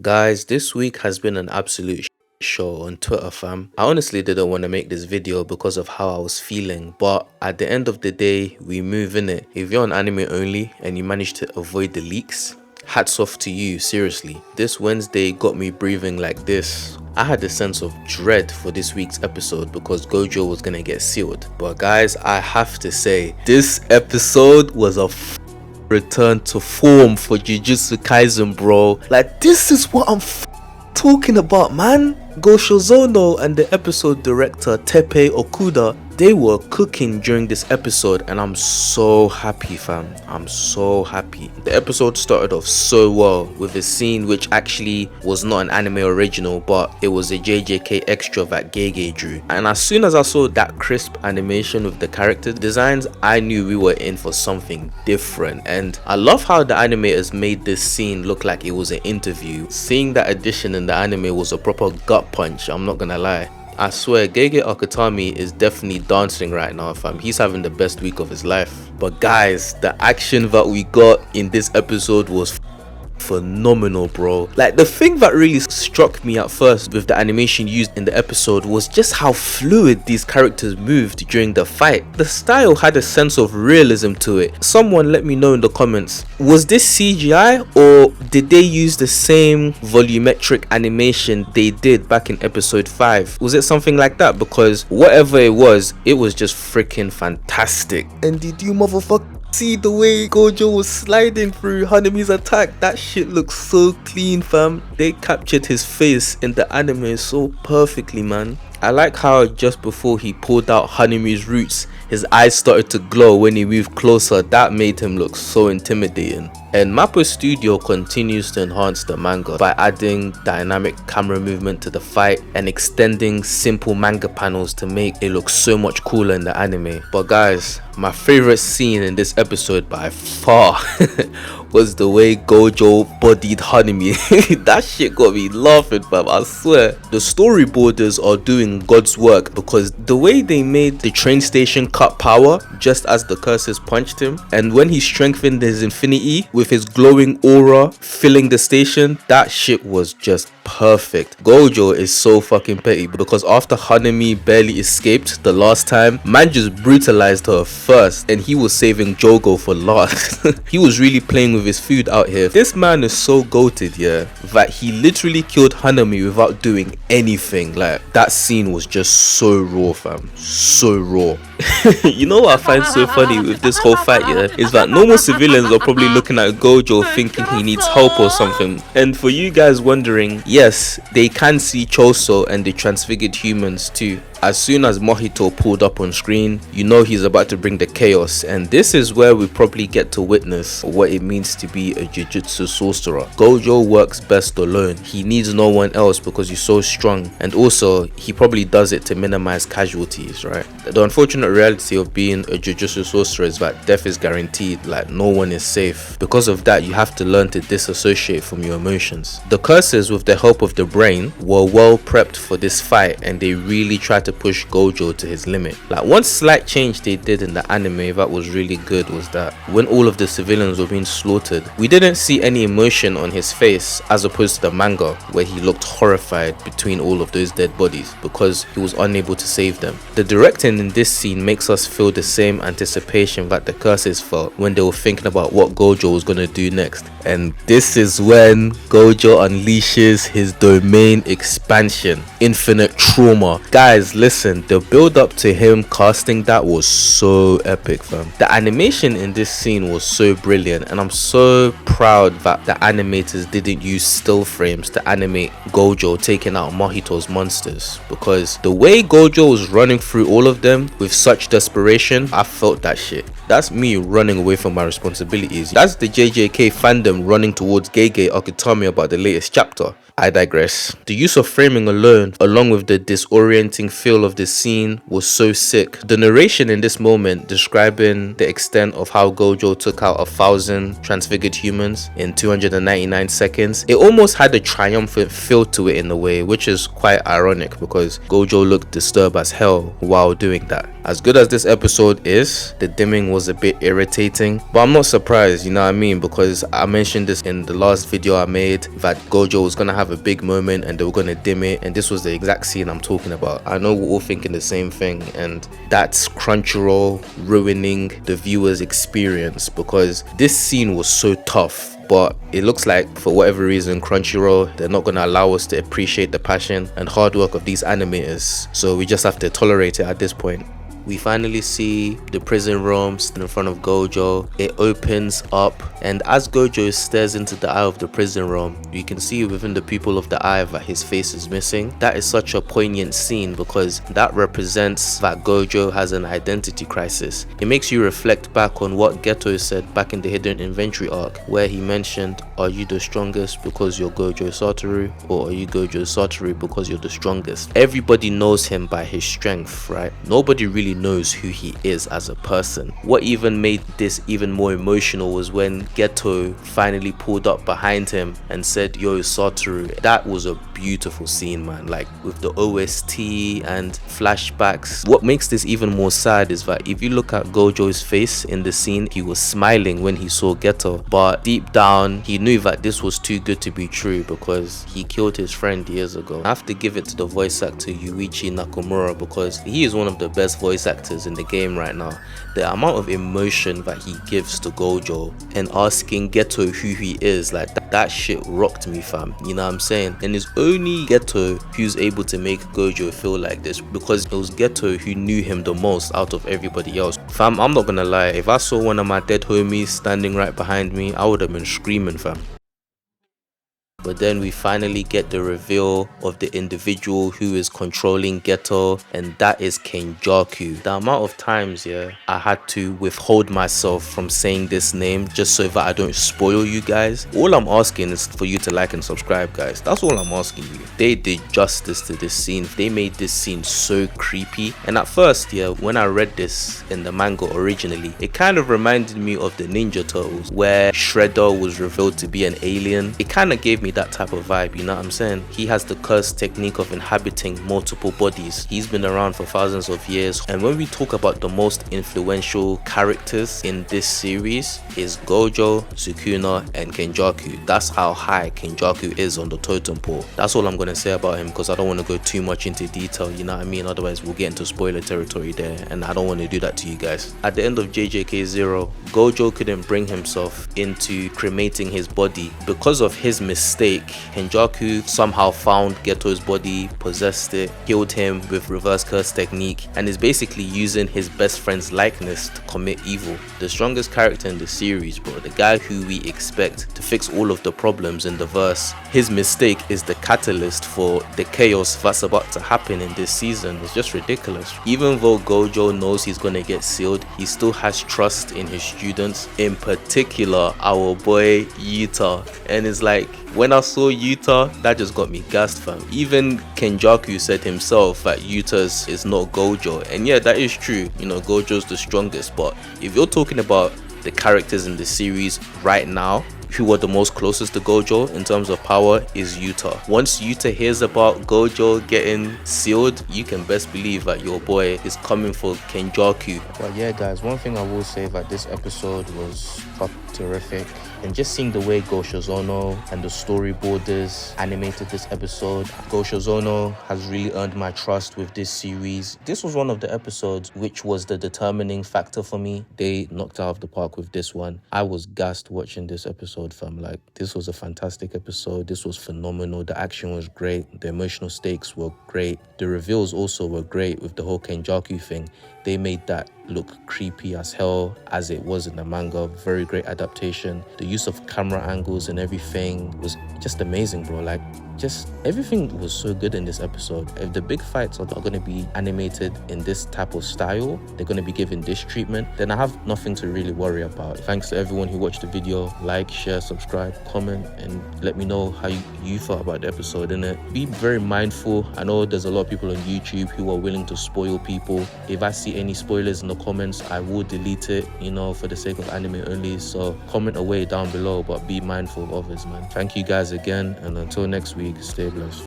Guys, this week has been an absolute show on Twitter, fam. I honestly didn't want to make this video because of how I was feeling, but at the end of the day, we move in it. If you're on anime only and you managed to avoid the leaks, hats off to you, seriously. This Wednesday got me breathing like this. I had a sense of dread for this week's episode because Gojo was gonna get sealed. But guys, I have to say, this episode was a return to form for Jujutsu Kaisen, bro. Like, this is what I'm talking about, man. Gojo Zono and the episode director Teppei Okuda, they were cooking during this episode, and I'm so happy, fam. I'm so happy. The episode started off so well with a scene which actually was not an anime original, but it was a JJK extra that Gege drew. And as soon as I saw that crisp animation with the character designs, I knew we were in for something different. And I love how the animators made this scene look like it was an interview. Seeing that addition in the anime was a proper gut punch, I'm not gonna lie. I swear, Gege Akutami is definitely dancing right now, fam. He's having the best week of his life. But guys, the action that we got in this episode was phenomenal, bro. Like, the thing that really struck me at first with the animation used in the episode was just how fluid these characters moved during the fight. The style had a sense of realism to it. Someone let me know in the comments, was this CGI or did they use the same volumetric animation they did back in episode 5? Was it something like that? Because whatever it was just freaking fantastic. And did you motherfucker see the way Gojo was sliding through Hanami's attack? That shit looks so clean, fam. They captured his face in the anime so perfectly, man. I like how just before he pulled out Hanami's roots, his eyes started to glow when he moved closer. That made him look so intimidating. And MAPPA Studio continues to enhance the manga by adding dynamic camera movement to the fight and extending simple manga panels to make it look so much cooler in the anime. But guys, my favorite scene in this episode by far was the way Gojo bodied Hanami. That shit got me laughing, fam, I swear. The storyboarders are doing God's work because the way they made the train station cut power just as the curses punched him, and when he strengthened his infinity with his glowing aura filling the station, that shit was just perfect. Gojo is so fucking petty because after Hanami barely escaped the last time, man just brutalized her first and he was saving Jogo for last. He was really playing with his food out here. This man is so goated, yeah, that he literally killed Hanami without doing anything. Like, that scene was just so raw, fam. So raw. You know what I find so funny with this whole fight, yeah, is that normal civilians are probably looking at Gojo thinking he needs help or something. And for you guys wondering, yes, they can see Choso and the transfigured humans too. As soon as Mohito pulled up on screen, you know he's about to bring the chaos, and this is where we probably get to witness what it means to be a Jujutsu sorcerer. Gojo works best alone. He needs no one else because he's so strong, and also he probably does it to minimize casualties, right? The unfortunate reality of being a Jujutsu sorcerer is that death is guaranteed. Like, no one is safe. Because of that, you have to learn to disassociate from your emotions. The curses, with the help of the brain, were well prepped for this fight, and they really tried to push Gojo to his limit. Like, one slight change they did in the anime that was really good was that when all of the civilians were being slaughtered, we didn't see any emotion on his face, as opposed to the manga where he looked horrified between all of those dead bodies because he was unable to save them. The directing in this scene makes us feel the same anticipation that the curses felt when they were thinking about what Gojo was gonna do next. And this is when Gojo unleashes his domain expansion, infinite trauma. Guys, listen, the build up to him casting that was so epic, fam. The animation in this scene was so brilliant, and I'm so proud that the animators didn't use still frames to animate Gojo taking out Mohito's monsters, because the way Gojo was running through all of them with such desperation, I felt that shit. That's me running away from my responsibilities. That's the JJK fandom running towards Gege Akutami about the latest chapter. I digress. The use of framing alone, along with the disorienting feel of the scene, was so sick. The narration in this moment describing the extent of how Gojo took out 1,000 transfigured humans in 299 seconds, it almost had a triumphant feel to it in a way, which is quite ironic because Gojo looked disturbed as hell while doing that. As good as this episode is, the dimming was a bit irritating, but I'm not surprised, you know what I mean, because I mentioned this in the last video I made, that Gojo was gonna have a big moment and they were gonna dim it, and this was the exact scene I'm talking about. I know we're all thinking the same thing, and that's Crunchyroll ruining the viewer's experience, because this scene was so tough. But it looks like, for whatever reason, Crunchyroll, they're not going to allow us to appreciate the passion and hard work of these animators. So we just have to tolerate it at this point. We finally see the prison room in front of Gojo. It opens up, and as Gojo stares into the eye of the prison room, you can see within the pupil of the eye that his face is missing. That is such a poignant scene, because that represents that Gojo has an identity crisis. It makes you reflect back on what Geto said back in the Hidden Inventory arc, where he mentioned, are you the strongest because you're Gojo Satoru, or are you Gojo Satoru because you're the strongest? Everybody knows him by his strength, right? Nobody really knows who he is as a person. What even made this even more emotional was when Geto finally pulled up behind him and said, yo, Satoru. That was a beautiful scene, man, like with the OST and flashbacks. What makes this even more sad is that if you look at Gojo's face in the scene, he was smiling when he saw Geto, but deep down he knew that this was too good to be true, because he killed his friend years ago. I have to give it to the voice actor Yuichi Nakamura, because he is one of the best voice actors in the game right now. The amount of emotion that he gives to Gojo and asking Geto who he is, like that shit rocked me, fam. You know what I'm saying? And it's only Geto who's able to make Gojo feel like this, because it was Geto who knew him the most out of everybody else. Fam, I'm not gonna lie, if I saw one of my dead homies standing right behind me, I would have been screaming, fam. But then we finally get the reveal of the individual who is controlling Geto, and that is KENJAKU. The amount of times, I had to withhold myself from saying this name just so that I don't spoil you guys. All I'm asking is for you to like and subscribe, guys. That's all I'm asking you. They did justice to this scene. They made this scene so creepy. And at first, when I read this in the manga originally, it kind of reminded me of the Ninja Turtles, where Shredder was revealed to be an alien. It kind of gave me that type of vibe, you know what I'm saying? He has the cursed technique of inhabiting multiple bodies. He's been around for thousands of years, and when we talk about the most influential characters in this series, is Gojo, Sukuna, and KENJAKU. That's how high KENJAKU is on the totem pole. That's all I'm gonna say about him, because I don't want to go too much into detail, you know what I mean? Otherwise we'll get into spoiler territory there, and I don't want to do that to you guys. At the end of JJK 0, Gojo couldn't bring himself into cremating his body. Because of his mistake, KENJAKU somehow found Geto's body, possessed it, killed him with reverse curse technique, and is basically using his best friend's likeness to commit evil. The strongest character in the series, bro, the guy who we expect to fix all of the problems in the verse, his mistake is the catalyst for the chaos that's about to happen in this season. It's just ridiculous. Even though Gojo knows he's gonna get sealed, he still has trust in his students, in particular our boy Yuta. And it's like, when I saw Yuta, that just got me gassed, fam. Even KENJAKU said himself that Yuta's is not Gojo, and yeah, that is true. You know, Gojo's the strongest, but if you're talking about the characters in the series right now, who are the most closest to Gojo in terms of power is Yuta. Once Yuta hears about Gojo getting sealed, you can best believe that your boy is coming for KENJAKU. But yeah, guys, one thing I will say that this episode was terrific. And just seeing the way Goshozono and the storyboarders animated this episode, Goshozono has really earned my trust with this series. This was one of the episodes which was the determining factor for me. They knocked out of the park with this one. I was gassed watching this episode, fam. Like, this was a fantastic episode. This was phenomenal. The action was great. The emotional stakes were great. The reveals also were great with the whole KENJAKU thing. They made that look creepy as hell as it was in the manga. Very great adaptation. The use of camera angles and everything was just amazing, bro. Like, just everything was so good in this episode. If the big fights are not going to be animated in this type of style, they're going to be given this treatment, then I have nothing to really worry about. Thanks to everyone who watched the video. Like, share, subscribe, comment, and let me know how you felt about the episode, innit? Be very mindful. I know there's a lot of people on YouTube who are willing to spoil people. If I see any spoilers in the comments, I will delete it, you know, for the sake of anime only. So comment away down below, but be mindful of others, man. Thank you guys again, and until next week, stay blessed.